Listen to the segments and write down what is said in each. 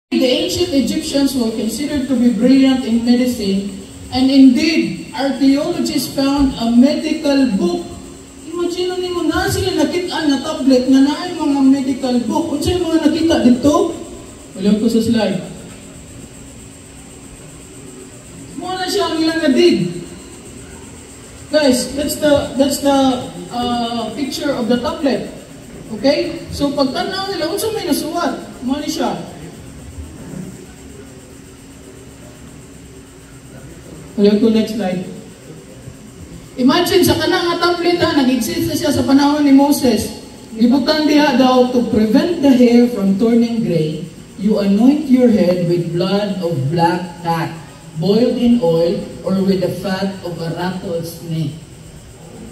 The ancient Egyptians were considered to be brilliant in medicine, and indeed, archaeologists found a medical book. Imagine mo na sila nakita na tablet na naay mga medical book. Kung sila mga nakita dito, wala ko sa slide. Muna siya ang ilang nadig. Guys, that's the picture of the tablet. Okay? So pag tanaw nila, kung saan may nasuwat, muna siya. Wala ko next slide. Imagine sa kanang nga tablet nag-exist na siya sa panahon ni Moses. Ibutan diha daw, to prevent the hair from turning gray, you anoint your head with blood of black cat, boiled in oil, or with the fat of a rattlesnake.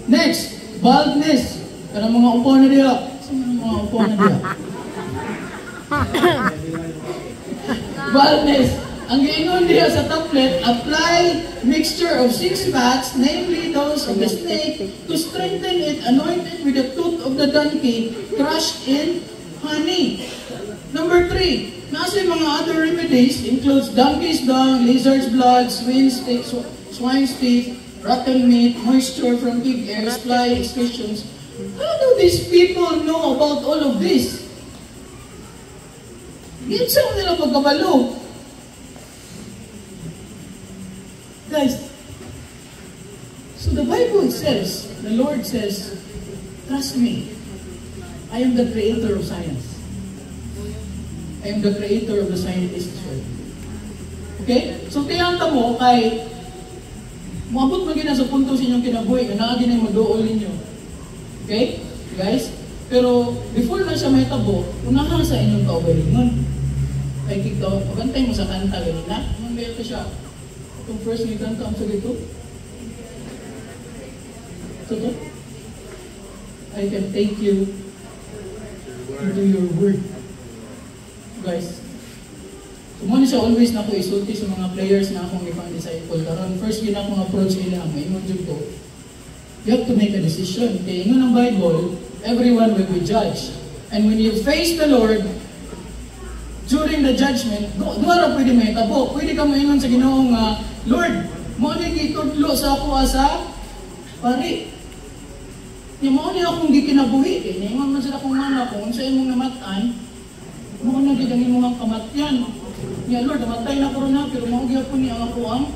Next, baldness. Kanang mga upo na diha. Saan mga upo na diha? Baldness. Ang giingon diha sa tablet, apply mixture of 6 fats, namely those of the snake, to strengthen it, anoint it with the tooth of the donkey, crushed in honey. Number 3, nasa mga other remedies, includes donkey's dung, lizard's blood, swine's teeth, rotten meat, moisture from pig ears, fly excretions. How do these people know about all of this? Ginsa nila pagkabalo. Guys, so the Bible says, the Lord says, trust me, I am the creator of science. I am the creator of the scientists world. Okay? So tiyanta mo kay, maabot mo gina sa punto sa inyong kinabuhi, na naagin ay mag-dool ninyo. Okay? Guys? Pero before na siya may tabo, unahan sa inyong kaugalingon. Kaya kito, pagantay mo sa kanta ganina, mamaya ito siya. Itong first may kanta ang sagot ito. Ito. I can take you into your word. Guys. So muna siya always na ako isulti sa mga players na akong ipang-disciple. Karon first yun akong approach nila. May ingon ko. You have to make a decision. Kaya ingon ang Bible, everyone will be judged. And when you face the Lord, during the judgment, duwara pwede may tabo. Pwede ka maingon sa Ginoong Lord, mo ni gitudlo sa ako asa pari. Ni mo ni akong gikinabuhi kay ningon man sila kung ano kung sa imong namatan, mo na gid ang imong kamatyan. Niya Lord, namatay na ko na pero mo gyapon ni ang ako ang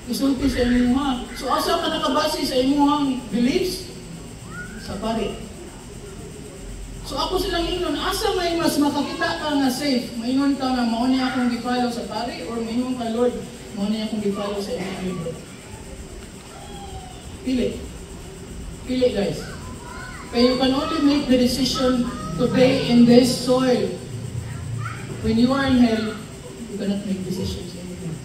isulti sa imong ha. So asa ka nakabase sa imong beliefs? Sa pari. So ako silang ingon, asa may mas makakita ka nga safe? Maingon ka nga, mao niya akong gifile sa pari or maingon ka Lord, mao niya akong gifile sa inyong libro. Pili. Pili guys. But you can only make the decision today in this soil. When you are in hell, you cannot make decisions anymore.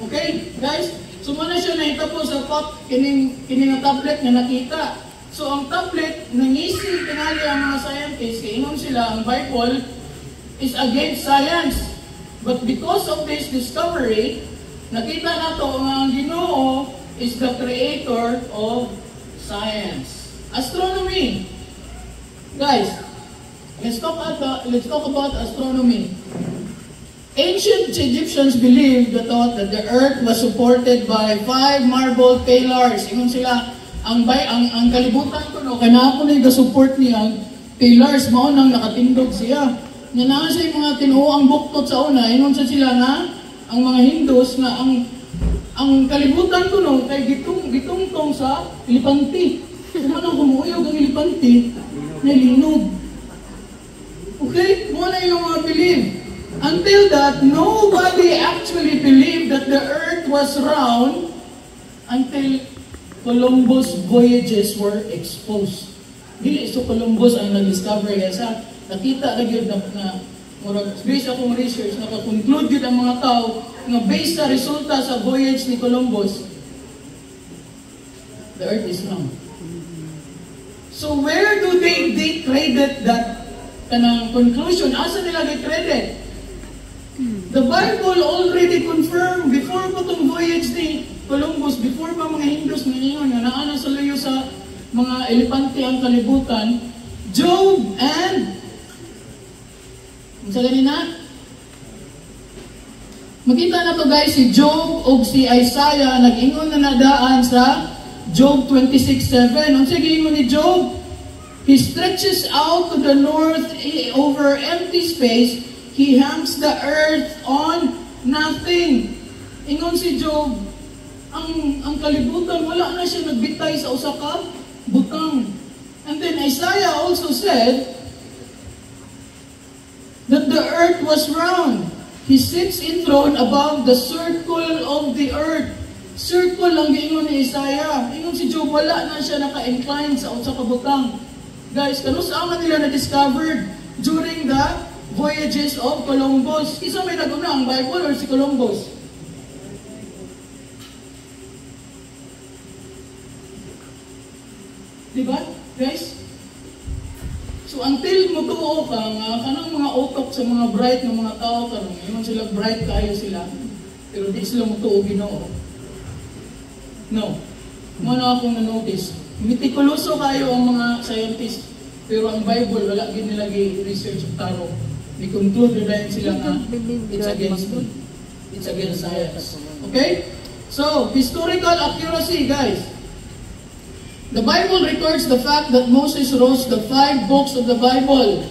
Okay, guys? So muna siya nahitabo sa kining tablet na nakita. So ang tablet, nangisi tingali ang mga scientists, kaya ingon sila, ang Bible is against science. But because of this discovery, nakita na to ang Ginoo is the creator of science. Astronomy. Guys, let's talk about astronomy. Ancient Egyptians believed the thought that the earth was supported by 5 marble pillars. Ingon sila, ang kalibutan ko no kana ako ni ga-support niya pillars mao nang nakatindog siya. Nya naa sa mga tinuoang buktot sa una, ingon sa sila nga ang mga Hindus nga ang kalibutan ko no kay gitungtong sa elepante. Kung anong kumuyog ang elepante, nalinog. Okay? Mo na yung mga believe. Until that, nobody actually believed that the earth was round until Columbus voyages were exposed. Dili so Columbus ang nag-discover sa nakita na gyud na based akong research naka-conclude gyud ang mga tao nga based sa resulta sa voyage ni Columbus, the earth is round. So where do they credit that kanang conclusion? Asa nila gi-credit? The Bible already confirmed before po itong voyage ni Columbus, before pa mga Hindus ngayon na naana sa layo sa mga elepante ang kalibutan, Job and sa ganina, Makita na to guys, si Job o si Isaiah, nag-ingon na nadaan sa Job 26:7. Ang sige ingon ni Job, he stretches out to the north over empty space, he hangs the earth on nothing. Ingon si Job, ang kalibutan, wala na siya nagbitay sa usa ka butang. And then Isaiah also said that the earth was round. He sits enthroned above the circle of the earth. Circle lang giingon ni Isaiah. Ingon si Job, wala na siya naka-incline sa usa ka butang. Guys, kano saan nila na-discovered during the voyages of Columbus? Isa may naguna, ang Bible or si Columbus? Diba, guys? So until mutuo ka nga, kanang mga utok sa mga bright ng mga tao karon, yun sila bright kayo sila, pero di sila mutuo Ginoo. No. Mo na akong na-notice. Mitikuloso kayo ang mga scientists, pero ang Bible wala gid nila research og taro. Ni conclude na sila nga it's against me. It's against science. Okay? So, historical accuracy, guys. The Bible records the fact that Moses wrote the 5 books of the Bible.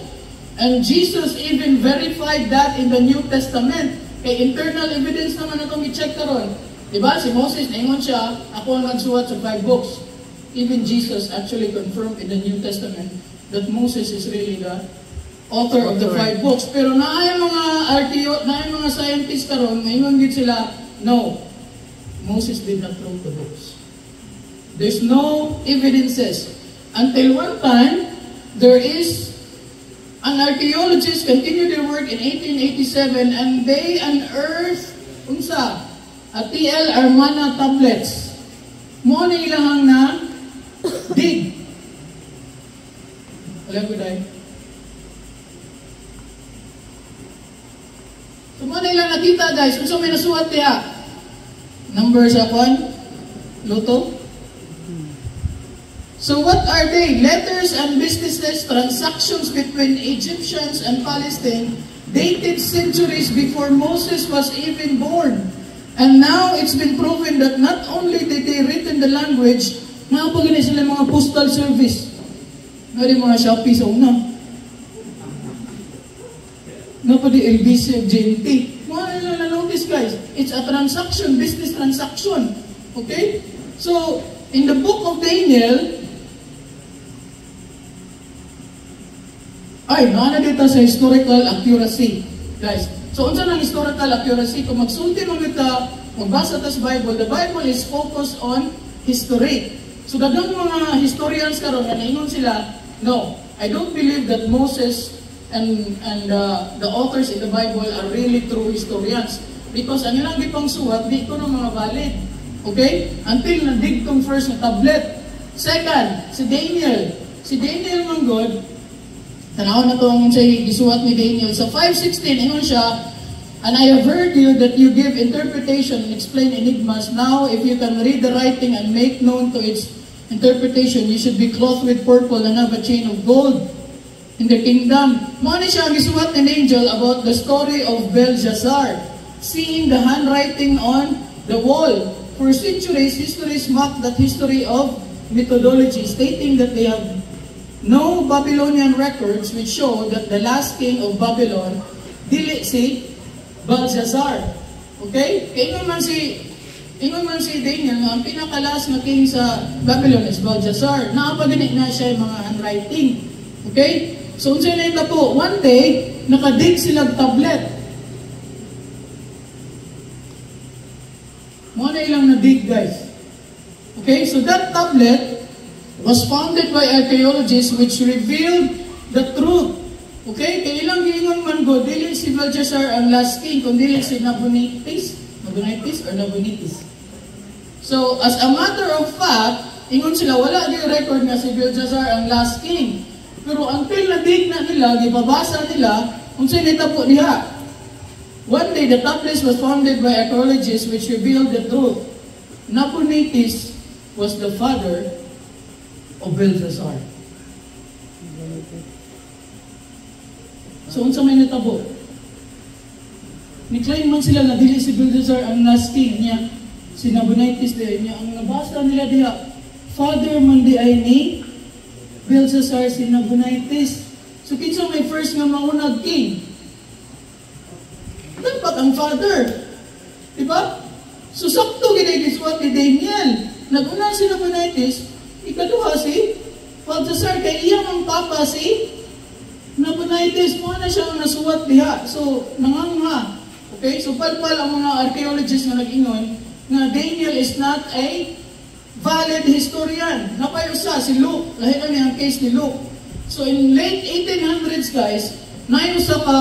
And Jesus even verified that in the New Testament. Kay internal evidence naman na itong i-check karon. Diba? Si Moses, naingon siya, ako ang nagsuwat sa 5 books. Even Jesus actually confirmed in the New Testament that Moses is really the author of the 5 books. Pero naay mga naay mga scientists karon, naingon gid sila, no, Moses did not wrote the books. There's no evidences. Until one time, there is an archaeologist continued their work in 1887 and they unearthed unsa a TL Armana tablets. Mo na ilahang na dig. Alam ko dahil. So mo na ilang nakita guys. Unsa may nasuhat niya? Number sa kwan? Luto? So what are they? Letters and businesses, transactions between Egyptians and Palestine dated centuries before Moses was even born. And now it's been proven that not only did they written the language, napagin sila mga postal service. Nga mga Shopee sa una. Napadi LBC of GNT. Mga nila na-notice guys, it's a transaction, business transaction. Okay? So, in the book of Daniel, ay, na dito sa historical accuracy. Guys, so unsa nang historical accuracy? Kung magsulti mo kita, magbasa ta sa Bible, the Bible is focused on history. So daghang mga historians karon nga naingon sila, no, I don't believe that Moses and the authors in the Bible are really true historians. Because ang ilang gipang suwat, di ko na mga valid. Okay? Until na-dig kong first na tablet. Second, si Daniel. Si Daniel Manggod, tanaw na ito ang gisuwat ni Daniel. Sa 5:16, ingon siya, and I have heard you that you give interpretation and explain enigmas. Now, if you can read the writing and make known to its interpretation, you should be clothed with purple and have a chain of gold in the kingdom. Muna siya ang gisuwat ni angel about the story of Belshazzar, seeing the handwriting on the wall. For centuries, histories mock that history of methodology, stating that they have no Babylonian records which show that the last king of Babylon dili si Belshazzar. Okay? Ingon man si Daniel nga ang pinakalas na king sa Babylon is Belshazzar. Naapagani na siya yung mga handwriting. Okay? So unsa na ito po? One day, nakadig silang tablet. Mo na ilang nadig guys. Okay? So that tablet was founded by archaeologists which revealed the truth. Okay? Kaya ilang giingon man go, dili si Belshazzar ang last king, kundi si Nabonidus or Nabonidus. So, as a matter of fact, ingon sila, wala di record nga si Belshazzar ang last king. Pero until nadig na nila, gibabasa nila, unsay nitabo diha. One day, the tablet was founded by archaeologists which revealed the truth. Nabonidus was the father of Belshazzar. So, unsa may natabo? ni-claim man sila na dili si Belshazzar ang last king niya. Si Nabonidus niya. Ang nabasa nila diha, father man di ay ni Belshazzar si Nabonidus. So kinsa may first nga maunag king? Dapat ang father. Diba? So sakto ginagisuat ni Daniel. Nag-una si Nabonidus, ikaduha si Belshazzar, kay iyang ang papa si Nabonidus, mo na siya ang nasuwat diha. So, nangangha. Okay? So, palpal ang mga archaeologists na nag-ingon na Daniel is not a valid historian. Napayusa si Luke. Lahi kami ang case ni Luke. So, in late 1800s, guys, nayusa ka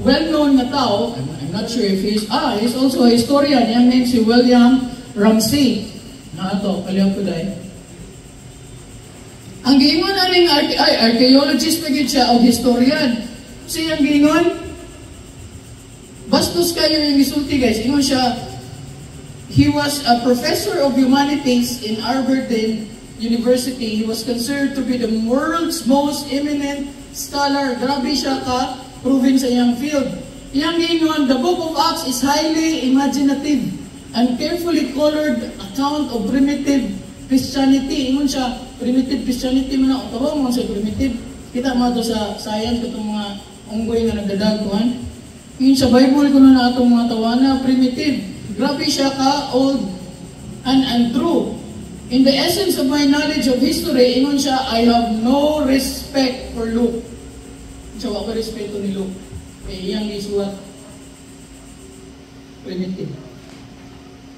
well-known na tao. I'm not sure if he's also a historian. Yung name si William Ramsey. Na ito, kaliyang ko dahil. Ang giingon na rin archaeologist na gid siya o historian. Siyang giingon, bastos kayo yung isulti guys. Ingon siya, he was a professor of humanities in Aberdeen University. He was considered to be the world's most eminent scholar. Grabe siya ka, proven sa iyang field. Iyang giingon, the Book of Acts is highly imaginative and carefully colored account of primitive Christianity. Ingon siya, primitive Christianity mo na, tawa mo sa primitive. Kita mo ito sa science, itong mga unggoy nga nagdadagkuhan. Yun sa Bible ko na itong mga tawana, primitive. Grabe siya ka, old and true. In the essence of my knowledge of history, ingon siya, I have no respect for Luke. Siya, wala respeto ni Luke. Iyang isuwat, primitive.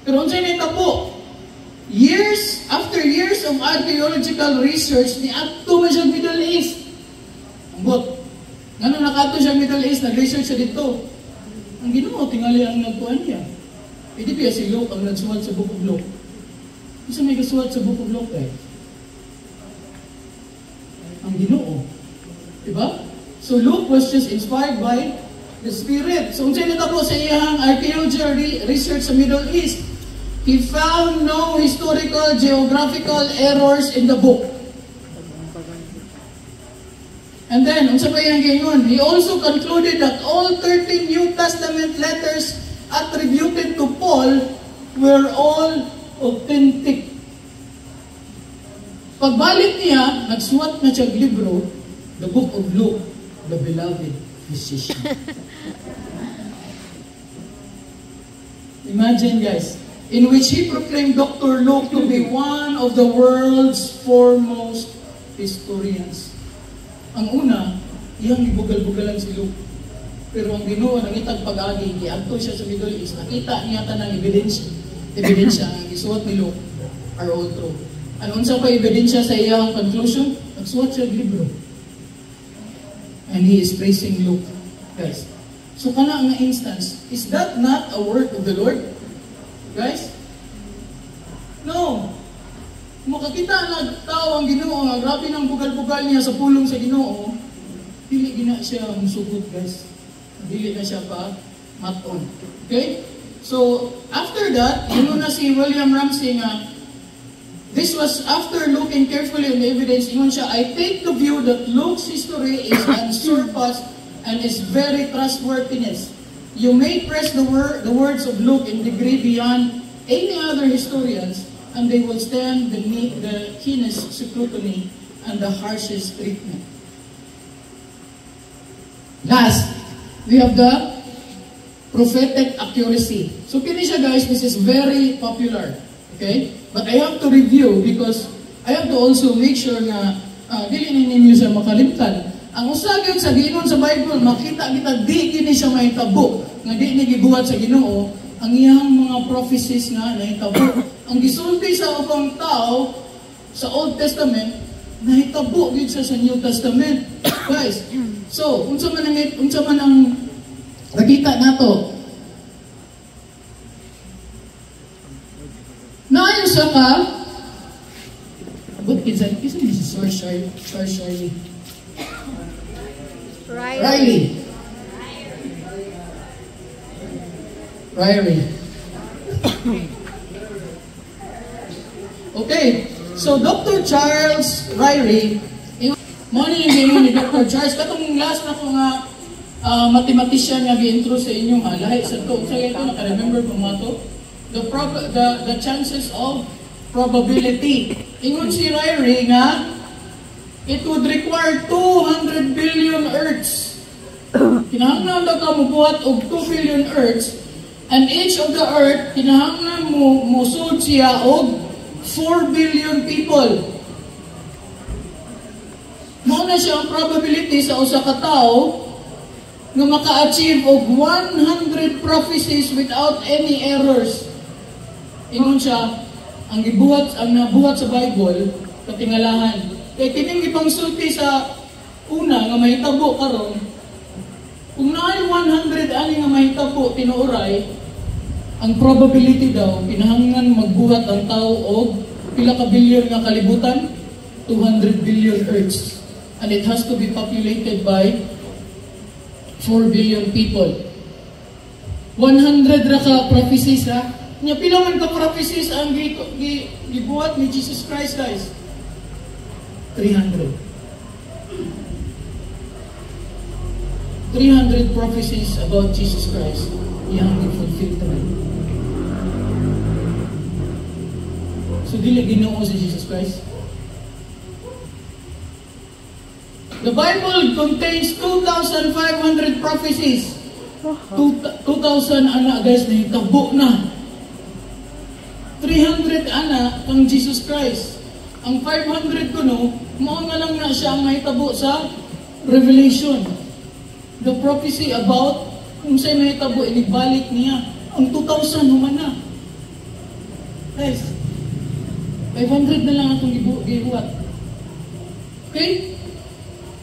Pero kung sa'yo nito po, after years of archaeological research, ni Ato man siya Middle East. Ambot. Ngano nakato siya Middle East, nag-research siya dito. Ang Ginoo tingali ang nagkuhan niya. Pwede ba si Luke ang nagsuwat sa Book of Luke? Isa may kasuwat sa Book of Luke eh. Ang Ginoo. Diba? So Luke was just inspired by the Spirit. So kung sino po sa iyang archaeological research sa Middle East, he found no historical, geographical errors in the book. And then, unsa pa yung gingon? He also concluded that all 13 New Testament letters attributed to Paul were all authentic. Pagbalik niya, nagsuwat na siya libro, the Book of Luke, the beloved physician. Imagine guys, in which he proclaimed Dr. Luke to be one of the world's foremost historians. Ang una, iyang gibugal-bugalan si Luke. Pero ang Ginoo nang itag pag-agi, giadto siya sa Middle East, nakita niya tanang ebidensya ang isuwat ni Luke are all true. Ano unsa pa ebidensya sa iyang conclusion? Nagsuwat siya ng libro. And he is praising Luke. Guys, so kana ang instance, is that not a work of the Lord? Guys? No. Makakita na tao ang Ginoo, ang grabe ng bugal-bugal niya sa pulong sa Ginoo, dili gina siya musugod, guys. Dili na siya pa maton. Okay? So, after that, yun na si William Ramsey nga, this was after looking carefully on the evidence, yun siya, I take the view that Luke's history is unsurpassed and is very trustworthiness. You may press the words of Luke in degree beyond any other historians, and they will stand the keenest scrutiny and the harshest treatment. Last, we have the prophetic accuracy. So kini siya guys, this is very popular. Okay? But I have to review because I have to also make sure na dili ninyo siya makalimtan. Ang usagyon sa Ginoo sa Bible, makita kita di kini siya mahitabo nga di ni gibuhat sa Ginoo ang iyang mga prophecies nga nahitabo. Ang gisulti sa ubang tao sa Old Testament nahitabo gid siya sa New Testament. Guys, so unsa man ang nakita nato? Naayo siya ka but kinsa ni si Shirley Riley. Okay, so Dr. Charles Riley, morning ni Dr. Charles, katong last na ko nga mathematician nga gi-intro sa inyong lahi sa to. Sa ito, naka-remember po mga to? The chances of probability. Ingon si Ryrie nga, it would require 200 billion Earths. Kinahanglan daw ka mubuhat og 2 billion Earths, and each of the Earth, kinahanglan mo musud siya og 4 billion people. Mao na siya ang probability sa usa ka tawo nga maka-achieve og 100 prophecies without any errors. Ingon siya, ang nabuhat sa Bible, katingalahan. Kaya kining ipangsulti sa una nga mahitabo karon, kung naay 100 ani nga mahitabo tinuoray, ang probability daw kinahanglan magbuhat ang tao og pila ka bilyon nga kalibutan, 200 billion Earths, and it has to be populated by 4 billion people. 100 ra ka prophecies ha. Nya pila man ka prophecies ang gibuhat ni Jesus Christ, guys? 300. 300 prophecies about Jesus Christ. Iyang i-fulfill tanan. So dili Ginoo si Jesus Christ. The Bible contains 2,500 prophecies. 2,000 ana, guys, na hitabo na. 300 ana ang Jesus Christ. Ang 500 kuno, mao nga lang na siya ang mahitabo sa Revelation. The prophecy about kung sa'y mahitabo, inibalik niya. Ang 2,000 human na. Guys, 500 na lang itong gibuhat. Okay?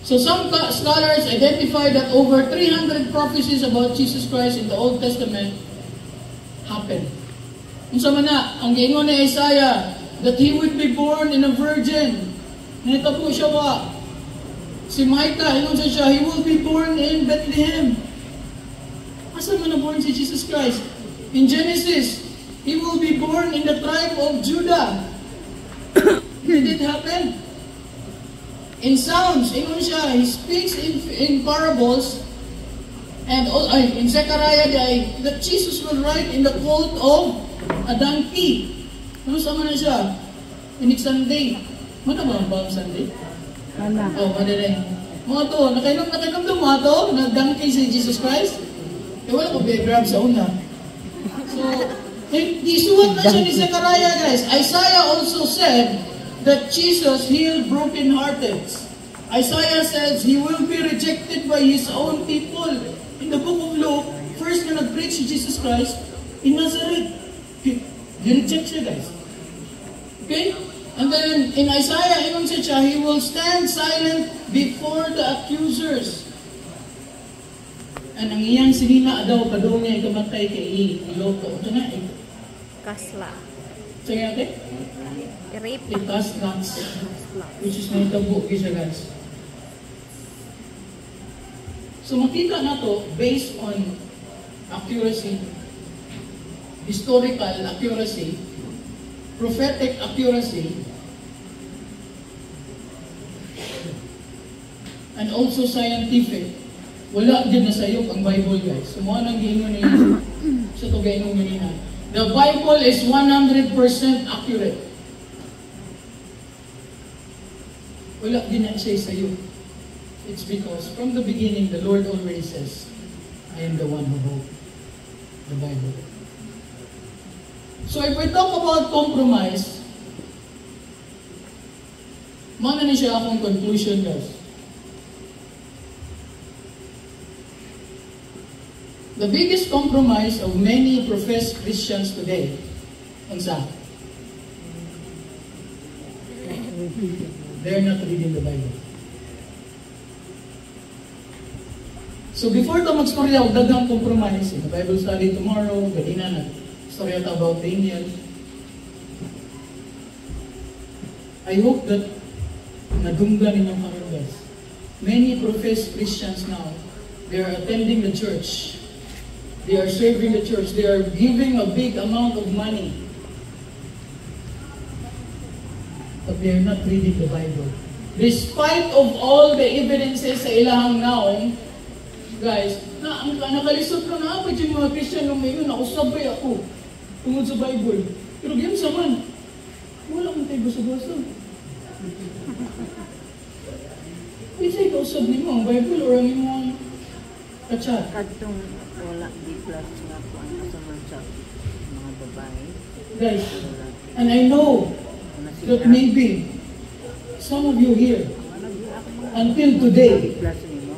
So some scholars identify that over 300 prophecies about Jesus Christ in the Old Testament happened. Unsa man na, ang giingon ni Isaiah that he would be born in a virgin. Nahitabo siya wa. Si Micah, ingon siya, he will be born in Bethlehem. Asa man na born si Jesus Christ? In Genesis, he will be born in the tribe of Judah. Did it happen? In Psalms, ingon siya, he speaks in parables, and in Zechariah that Jesus will ride in the colt of a donkey. Ano sama na siya? Inig Sunday. Mana ba ang Palm Sunday? Ana. Oh, ano rin. Mga to, nakainom to mga to, nag-donkey si Jesus Christ. Eh, wala ko grab sa una. So, isuwat na siya ni Zechariah, guys. Isaiah also said that Jesus healed broken-hearted. Isaiah says he will be rejected by his own people. In the book of Luke, first na nag-preach si Jesus Christ in Nazareth. Di-reject siya, guys. Okay? And then in Isaiah, ingon siya, he will stand silent before the accusers. And ang iyang sinina daw padungay kamatay kay Iloto. Ito na eh. Kasla. Sige natin? Rape. Itas nuts. Which is may tabo siya, guys. So makita na to based on accuracy, historical accuracy, prophetic accuracy, and also scientific. Wala din nasayop ang Bible, guys. So mo nang giingon ni sa to gaingon ganina. The Bible is 100% accurate. Wala din na siya sayop. It's because from the beginning the Lord already says, I am the one who wrote the Bible. So if we talk about compromise, mana ni siya akong conclusion, guys. The biggest compromise of many professed Christians today, unsa? They're not reading the Bible. So before ito mag-storya, huwag dagang compromise. In the Bible study tomorrow, ganina na. Storya ito about Daniel. I hope that nadunggan ninyong kami, guys. Many professed Christians now, they are attending the church. They are serving the church. They are giving a big amount of money. But they are not reading the Bible. Despite of all the evidences sa ilahang naong, Guys, nakalisot ko na ako yung mga Christian nung ngayon, ako sabay ako tungod sa Bible. Pero ganyan sa man, wala mong tayo gusto-gusto. Isa ikaw usab ni mo ang Bible or ang imong kachat. Kadtong wala di plus nga po ang kasunod sa mga babae. Guys, and I know that maybe some of you here, until today, Plus nimo.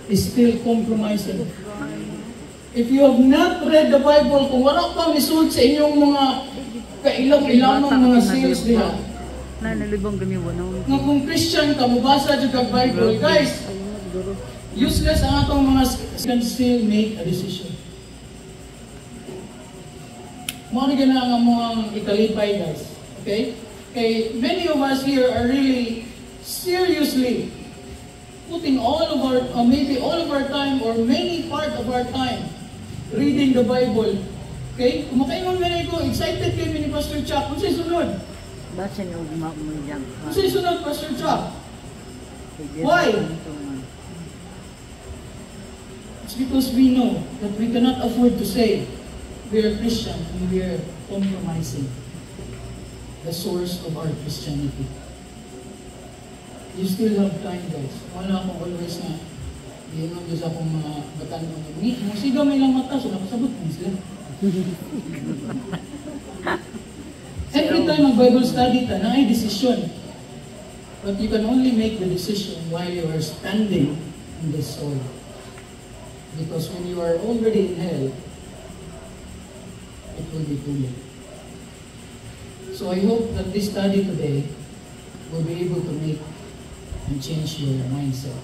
is still compromising. If you have not read the Bible, kung wala pa misud sa inyong mga kailang-ilamang mga sales nila, Na nalibang kami wano. nga kung Christian ka, mabasa dyan kag Bible, guys, useless ang atong mga can still make a decision. Mga na nga mga ikalipay, guys. Okay? Okay, many of us here are really seriously putting all of our, maybe all of our time or many part of our time reading the Bible. Okay? Kumakaingon nga ko, excited kayo ni Pastor Chuck. Kung sa'yo sunod? Basta niyo mo diyan. Kung sa'yo sunod, Pastor Chuck? Why? It's because we know that we cannot afford to say we are Christian and we are compromising the source of our Christianity. You still have time, guys. Wala akong always na yun ang sa akong mga batan-on. Musigaw may lang mata, so nakasabot mo sila. Every time mag-Bible study ta, na ay decision. But you can only make the decision while you are standing in this soil. Because when you are already in hell, it will be too late. So I hope that this study today will be able to make and change your mindset.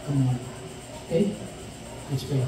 Come on. Okay? Let's pray.